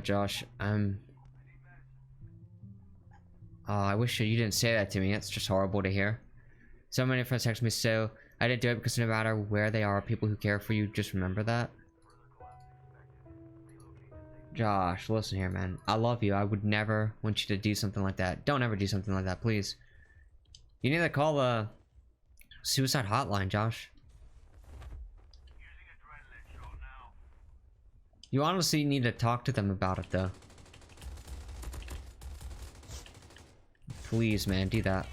Josh, oh, I wish you didn't say that to me. That's just horrible to hear. So many friends text me, so I didn't do it because no matter where they are, people who care for you, just remember that. Josh, listen here, man. I love you. I would never want you to do something like that. Don't ever do something like that, please. You need to call the suicide hotline, Josh. You honestly need to talk to them about it, though. Please, man, do that.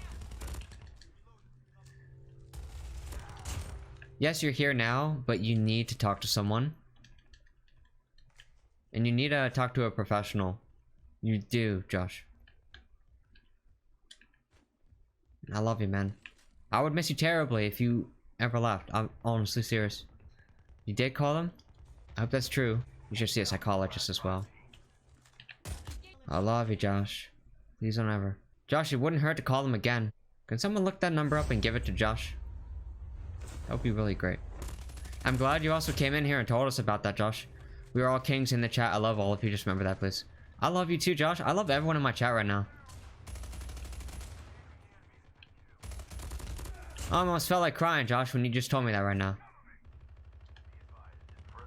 Yes, you're here now, but you need to talk to someone. And you need to talk to a professional. You do, Josh. I love you, man. I would miss you terribly if you ever left. I'm honestly serious. You did call them? I hope that's true. You should see a psychologist as well. I love you, Josh. Please don't ever. Josh, it wouldn't hurt to call them again. Can someone look that number up and give it to Josh? That would be really great. I'm glad you also came in here and told us about that, Josh. We are all kings in the chat. I love all of you. Just remember that, please. I love you too, Josh. I love everyone in my chat right now. I almost felt like crying, Josh, when you just told me that right now.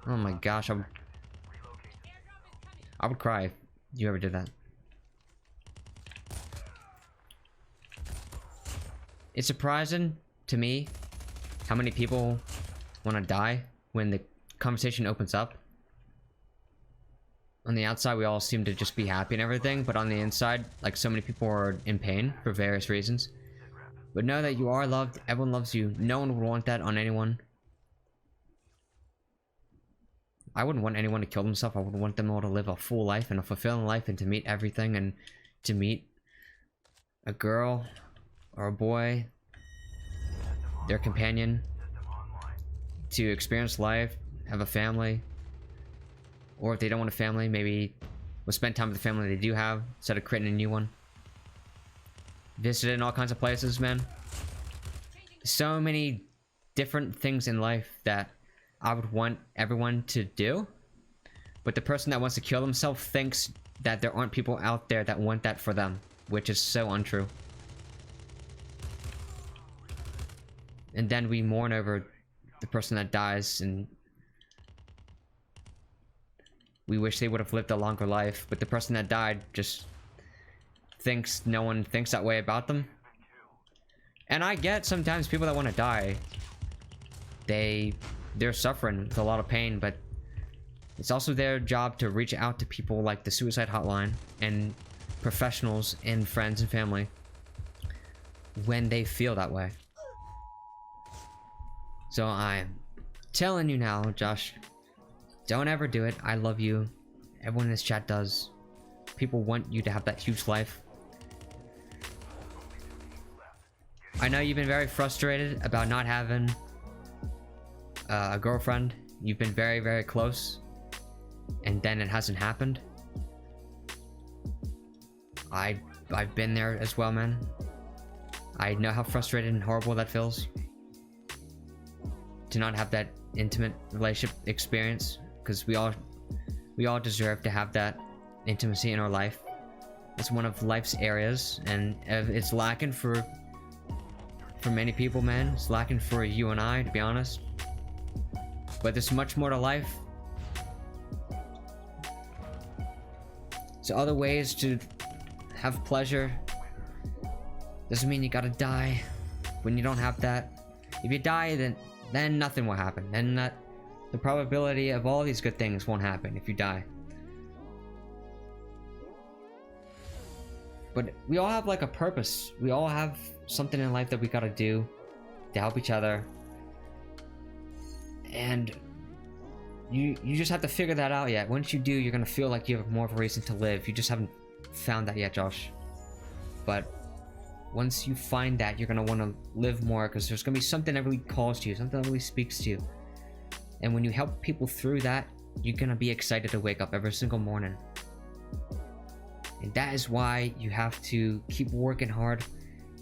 Oh my gosh, I would cry if you ever did that. It's surprising to me how many people want to die when the conversation opens up. On the outside, we all seem to just be happy and everything, but on the inside, like, so many people are in pain for various reasons. But know that you are loved. Everyone loves you. No one would want that on anyone. I wouldn't want anyone to kill themselves. I would want them all to live a full life and a fulfilling life and to meet everything and to meet a girl or a boy, their companion, to experience life, have a family, or if they don't want a family, maybe we'll spend time with the family they do have instead of creating a new one. Visited in all kinds of places, man. So many different things in life that I would want everyone to do, but the person that wants to kill themselves thinks that there aren't people out there that want that for them, which is so untrue. And then we mourn over the person that dies, and we wish they would have lived a longer life, but the person that died just thinks no one thinks that way about them. And I get sometimes people that want to die, they're suffering with a lot of pain, but it's also their job to reach out to people like the suicide hotline and professionals and friends and family when they feel that way. So I'm telling you now, Josh, don't ever do it. I love you. Everyone in this chat does. People want you to have that huge life. I know you've been very frustrated about not having a girlfriend. You've been very, very close, and then it hasn't happened. I've been there as well, man. I know how frustrated and horrible that feels to not have that intimate relationship experience, because we all deserve to have that intimacy in our life. It's one of life's areas, and it's lacking for many people, man. It's lacking for you and I, to be honest. But there's much more to life. So other ways to have pleasure. Doesn't mean you gotta die when you don't have that. If you die, then nothing will happen. Then the probability of all these good things won't happen if you die. But we all have like a purpose. We all have something in life that we gotta do to help each other. And you just have to figure that out yet. Once you do, you're gonna feel like you have more of a reason to live. You just haven't found that yet, Josh. But once you find that, you're gonna want to live more, because there's gonna be something that really calls to you, something that really speaks to you. And when you help people through that, you're gonna be excited to wake up every single morning. And that is why you have to keep working hard,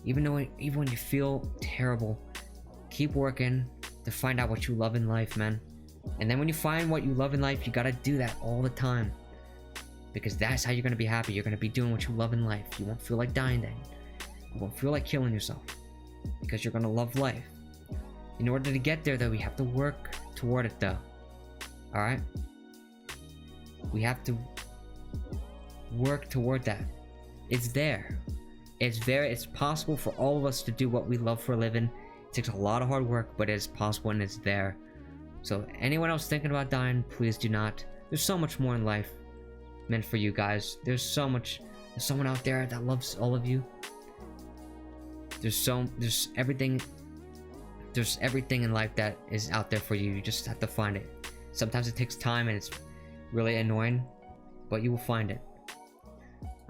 even when you feel terrible. Keep working to find out what you love in life, man. And then when you find what you love in life, you gotta do that all the time. Because that's how you're gonna be happy. You're gonna be doing what you love in life. You won't feel like dying then. You won't feel like killing yourself. Because you're gonna love life. In order to get there though, we have to work toward it though. Alright? We have to work toward that. It's there. It's possible for all of us to do what we love for a living. It takes a lot of hard work, but it's possible and it's there. So anyone else thinking about dying, please do not. There's so much more in life meant for you guys. There's someone out there that loves all of you. There's everything in life that is out there for you. You just have to find it. Sometimes it takes time and it's really annoying, but you will find it.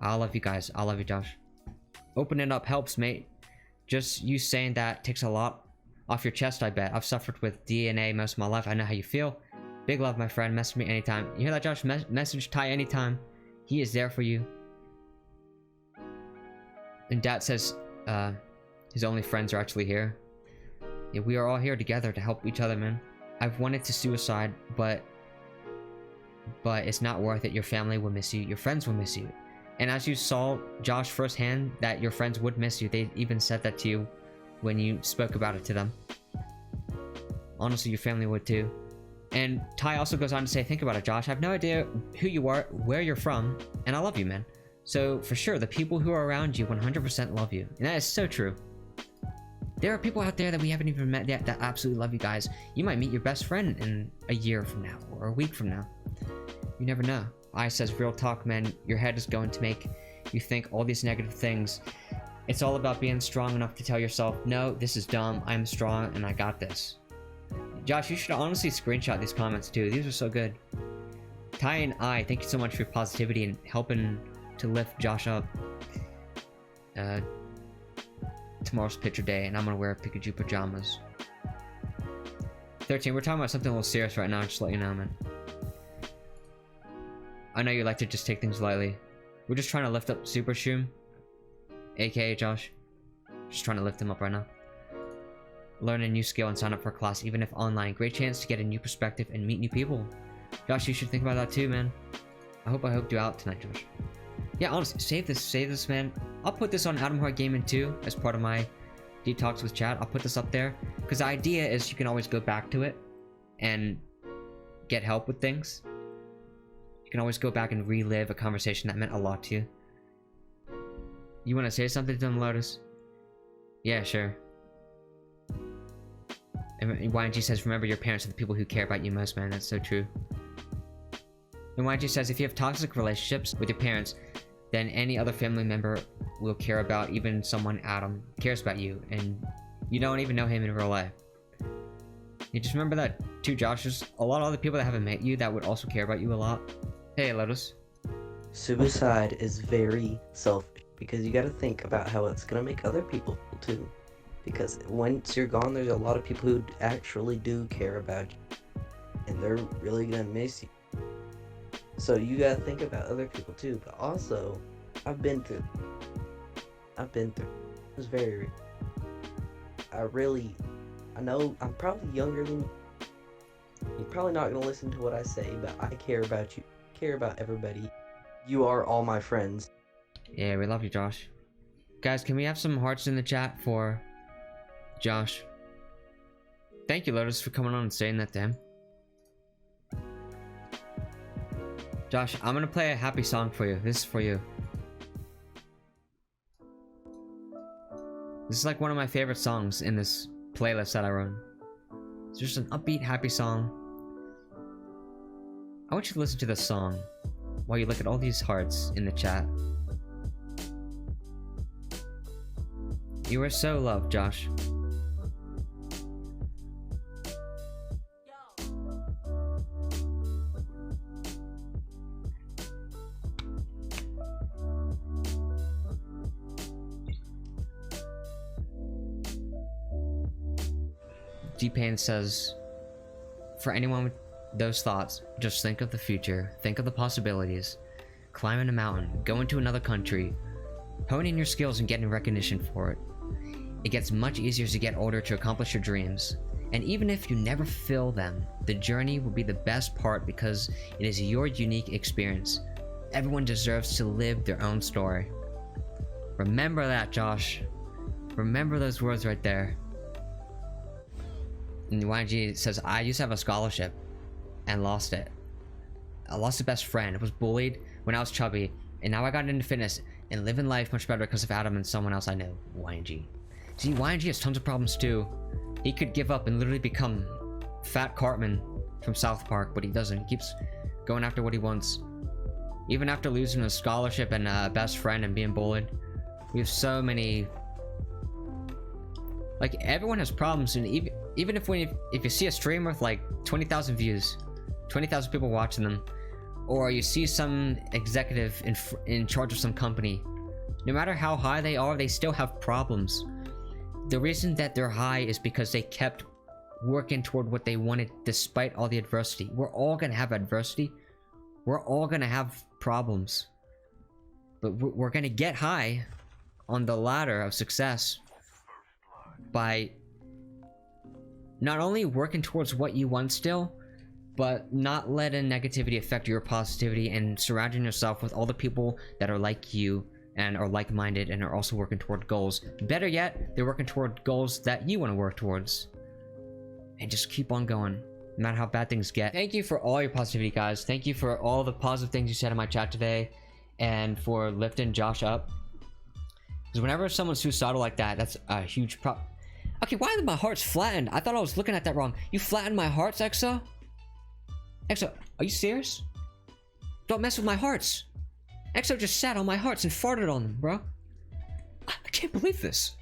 I love you guys. I love you, Josh. Opening up helps, mate. Just you saying that takes a lot off your chest, I bet. I've suffered with DNA most of my life. I know how you feel. Big love, my friend. Message me anytime. You hear that, Josh? Message Ty anytime. He is there for you. And Dad says his only friends are actually here. Yeah, we are all here together to help each other, man. I've wanted to suicide, but it's not worth it. Your family will miss you. Your friends will miss you. And as you saw, Josh, firsthand, that your friends would miss you. They even said that to you when you spoke about it to them. Honestly, your family would too. And Ty also goes on to say, think about it, Josh. I have no idea who you are, where you're from, and I love you, man. So, for sure, the people who are around you 100% love you. And that is so true. There are people out there that we haven't even met yet that absolutely love you guys. You might meet your best friend in a year from now, or a week from now. You never know. I says, real talk, man. Your head is going to make you think all these negative things. It's all about being strong enough to tell yourself, no, this is dumb. I'm strong, and I got this. Josh, you should honestly screenshot these comments too. These are so good. Ty and I, thank you so much for your positivity and helping to lift Josh up. Tomorrow's picture day, and I'm gonna wear Pikachu pajamas. 13, we're talking about something a little serious right now, just to let you know, man. I know you like to just take things lightly. We're just trying to lift up Super Shroom, aka Josh. Just trying to lift him up right now. Learn a new skill and sign up for a class, even if online. Great chance to get a new perspective and meet new people. Josh, you should think about that too, man. I hope I helped you out tonight, Josh. Yeah, honestly, save this, man. I'll put this on Adam Hart Gaming too, as part of my detox with chat. I'll put this up there, because the idea is you can always go back to it and get help with things. You can always go back and relive a conversation that meant a lot to you. You want to say something to them, Lotus? Yeah, sure. And YNG says, remember your parents are the people who care about you most, man. That's so true. And YNG says, if you have toxic relationships with your parents, then any other family member will care about, even someone Adam cares about you, and you don't even know him in real life. You just remember that too, Josh. There's a lot of other people that haven't met you that would also care about you a lot. Hey, Lotus. Suicide is very selfish, because you gotta think about how it's gonna make other people feel too. Because once you're gone, there's a lot of people who actually do care about you, and they're really gonna miss you. So you gotta think about other people too. But also, I've been through. It was very real. I know I'm probably younger than you. You're probably not gonna listen to what I say, but I care about you. I care about everybody. You are all my friends. Yeah, we love you, Josh. Guys, can we have some hearts in the chat for Josh? Thank you, Lotus, for coming on and saying that to him. Josh, I'm gonna play a happy song for you. This is for you. This is like one of my favorite songs in this playlist that I run. It's just an upbeat, happy song. I want you to listen to this song while you look at all these hearts in the chat. You are so loved, Josh. G-Pain says, for anyone with those thoughts, just think of the future, think of the possibilities, climbing a mountain, go into another country, honing your skills and getting recognition for it. It gets much easier as you get older to accomplish your dreams, and even if you never fulfill them, the journey will be the best part because it is your unique experience. Everyone deserves to live their own story. Remember that, Josh. Remember those words right there. And YG says, I used to have a scholarship and lost it. I lost a best friend. I was bullied when I was chubby, and now I got into fitness and living life much better because of Adam and someone else I know. YG. See, YG has tons of problems too. He could give up and literally become Fat Cartman from South Park, but he doesn't. He keeps going after what he wants. Even after losing a scholarship and a best friend and being bullied. We have so many... Like, everyone has problems, and even if you see a stream with like 20,000 views, 20,000 people watching them, or you see some executive in charge of some company, no matter how high they are, they still have problems. The reason that they're high is because they kept working toward what they wanted despite all the adversity. We're all gonna have adversity. We're all gonna have problems. But we're gonna get high on the ladder of success by not only working towards what you want still, but not letting negativity affect your positivity and surrounding yourself with all the people that are like you and are like-minded and are also working toward goals. Better yet, they're working toward goals that you want to work towards. And just keep on going, no matter how bad things get. Thank you for all your positivity, guys. Thank you for all the positive things you said in my chat today, and for lifting Josh up. Because whenever someone's suicidal like that, that's a huge problem. Okay, why are my hearts flattened? I thought I was looking at that wrong. You flattened my hearts, Exo? Exo, are you serious? Don't mess with my hearts. Exo just sat on my hearts and farted on them, bro. I can't believe this.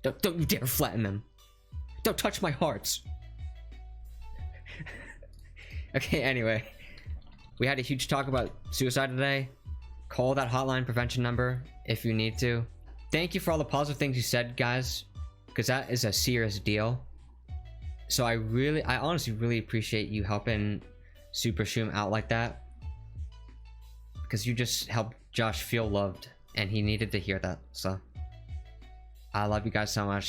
Don't you dare flatten them. Don't touch my hearts. Okay, anyway. We had a huge talk about suicide today. Call that hotline prevention number if you need to. Thank you for all the positive things you said, guys, because that is a serious deal. So I honestly really appreciate you helping Super Shoom out like that, because you just helped Josh feel loved, and he needed to hear that. So I love you guys so much.